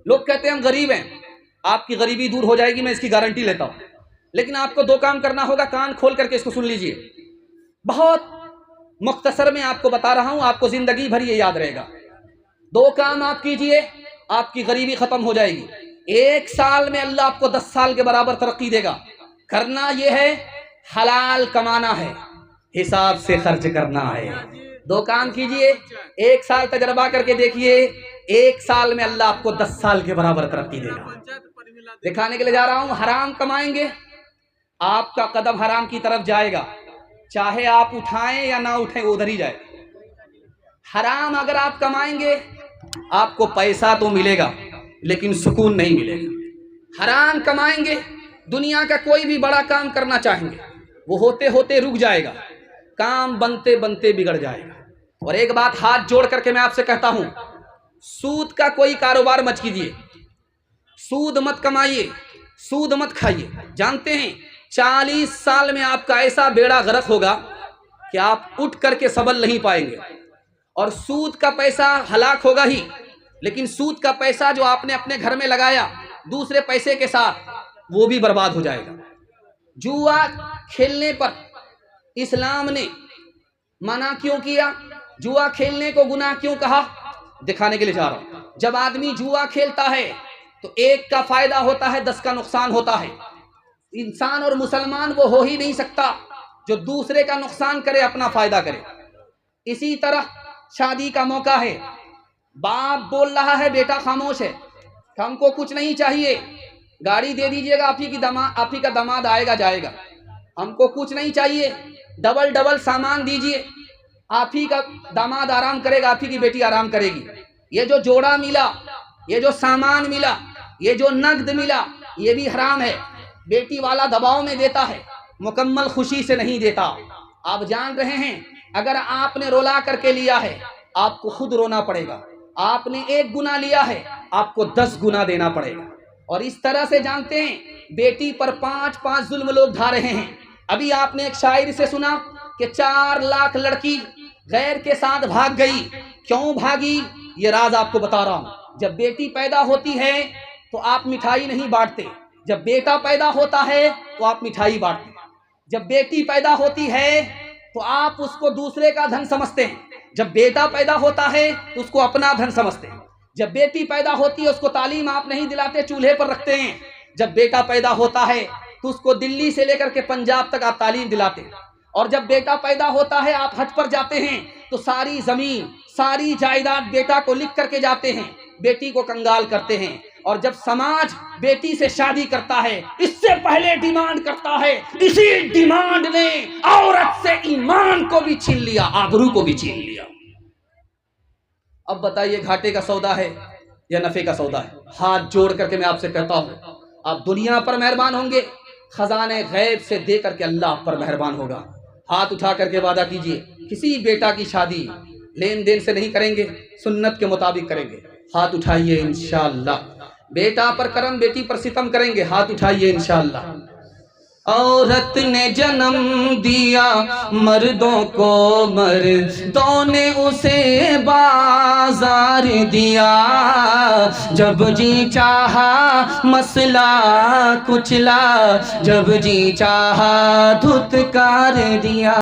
لوگ کہتے ہیں ہم غریب ہیں، آپ کی غریبی دور ہو جائے گی، میں اس کی گارنٹی لیتا ہوں، لیکن آپ کو دو کام کرنا ہوگا، کان کھول کر کے اس کو سن لیجئے، بہت مختصر میں آپ کو بتا رہا ہوں، آپ کو زندگی بھر یہ یاد رہے گا۔ دو کام آپ کیجئے، آپ کی غریبی ختم ہو جائے گی، 1 سال میں اللہ آپ کو 10 سال کے برابر ترقی دے گا۔ کرنا یہ ہے، حلال کمانا ہے، حساب سے خرچ کرنا ہے۔ دو کام کیجئے، 1 سال تجربہ کر کے دیکھیے، 1 سال میں اللہ آپ کو 10 سال کے برابر ترقی دے گا۔ دکھانے کے لیے جا رہا ہوں، حرام کمائیں گے، آپ کا قدم حرام کی طرف جائے گا، چاہے آپ اٹھائیں یا نہ اٹھائیں ادھر ہی جائے۔ حرام اگر آپ کمائیں گے، آپ کو پیسہ تو ملے گا لیکن سکون نہیں ملے گا۔ حرام کمائیں گے، دنیا کا کوئی بھی بڑا کام کرنا چاہیں گے، وہ ہوتے ہوتے رک جائے گا، کام بنتے بنتے بگڑ جائے گا۔ اور ایک بات ہاتھ جوڑ کر کے میں آپ سے کہتا ہوں، سود کا کوئی کاروبار مت کیجیے، سود مت کمائیے، سود مت کھائیے۔ جانتے ہیں 40 سال میں آپ کا ایسا بیڑا غرق ہوگا کہ آپ اٹھ کر کے سبل نہیں پائیں گے، اور سود کا پیسہ ہلاک ہوگا ہی، لیکن سود کا پیسہ جو آپ نے اپنے گھر میں لگایا دوسرے پیسے کے ساتھ، وہ بھی برباد ہو جائے گا۔ جوا کھیلنے پر اسلام نے منع کیوں کیا؟ جوا کھیلنے کو گناہ کیوں کہا؟ دکھانے کے لیے جا رہا ہوں۔ جب آدمی جوا کھیلتا ہے تو ایک کا فائدہ ہوتا ہے، 10 کا نقصان ہوتا ہے۔ انسان اور مسلمان وہ ہو ہی نہیں سکتا جو دوسرے کا نقصان کرے اپنا فائدہ کرے۔ اسی طرح شادی کا موقع ہے، باپ بول رہا ہے بیٹا خاموش ہے، ہم کو کچھ نہیں چاہیے، گاڑی دے دیجئے گا، آپ ہی کا داماد آئے گا جائے گا، ہم کو کچھ نہیں چاہیے، ڈبل سامان دیجئے، آپ ہی کا داماد آرام کرے گا، آپ ہی کی بیٹی آرام کرے گی۔ یہ جو جوڑا ملا، یہ جو سامان ملا، یہ جو نقد ملا، یہ بھی حرام ہے۔ بیٹی والا دباؤ میں دیتا ہے، مکمل خوشی سے نہیں دیتا۔ آپ جان رہے ہیں اگر آپ نے رولا کر کے لیا ہے، آپ کو خود رونا پڑے گا۔ آپ نے 1 گنا لیا ہے، آپ کو 10 گنا دینا پڑے گا۔ اور اس طرح سے جانتے ہیں بیٹی پر 5 ظلم لوگ ڈھا رہے ہیں۔ ابھی آپ نے ایک شاعر سے سنا کہ 4 لاکھ لڑکی غیر کے ساتھ بھاگ گئی، کیوں بھاگی یہ راز آپ کو بتا رہا ہوں۔ جب بیٹی پیدا ہوتی ہے تو آپ مٹھائی نہیں بانٹتے، جب بیٹا پیدا ہوتا ہے تو آپ مٹھائی بانٹتے۔ جب بیٹی پیدا ہوتی ہے تو آپ اس کو دوسرے کا دھن سمجھتے ہیں، جب بیٹا پیدا ہوتا ہے تو اس کو اپنا دھن سمجھتے ہیں۔ جب بیٹی پیدا ہوتی ہے اس کو تعلیم آپ نہیں دلاتے، چولہے پر رکھتے ہیں۔ جب بیٹا پیدا ہوتا ہے تو اس کو دلی سے لے کر کے پنجاب تک آپ تعلیم دلاتے ہیں۔ اور جب بیٹا پیدا ہوتا ہے آپ حج پر جاتے ہیں تو ساری زمین ساری جائیداد بیٹا کو لکھ کر کے جاتے ہیں، بیٹی کو کنگال کرتے ہیں۔ اور جب سماج بیٹی سے شادی کرتا ہے اس سے پہلے ڈیمانڈ کرتا ہے، اسی ڈیمانڈ نے عورت سے ایمان کو بھی چھین لیا، آبرو کو بھی چھین لیا۔ اب بتائیے گھاٹے کا سودا ہے یا نفع کا سودا ہے؟ ہاتھ جوڑ کر کے میں آپ سے کہتا ہوں، آپ دنیا پر مہربان ہوں گے، خزانے غیب سے دے کر کے اللہ آپ پر مہربان ہوگا۔ ہاتھ اٹھا کر کے وعدہ کیجئے، کسی بیٹا کی شادی لین دین سے نہیں کریں گے، سنت کے مطابق کریں گے۔ ہاتھ اٹھائیے انشاءاللہ۔ بیٹا پر کرم، بیٹی پر ستم کریں گے، ہاتھ اٹھائیے انشاءاللہ۔ عورت نے جنم دیا مردوں کو، مردوں نے اسے بازار دیا، جب جی چاہا مسئلہ کچلا، جب جی چاہا دھتکار دیا۔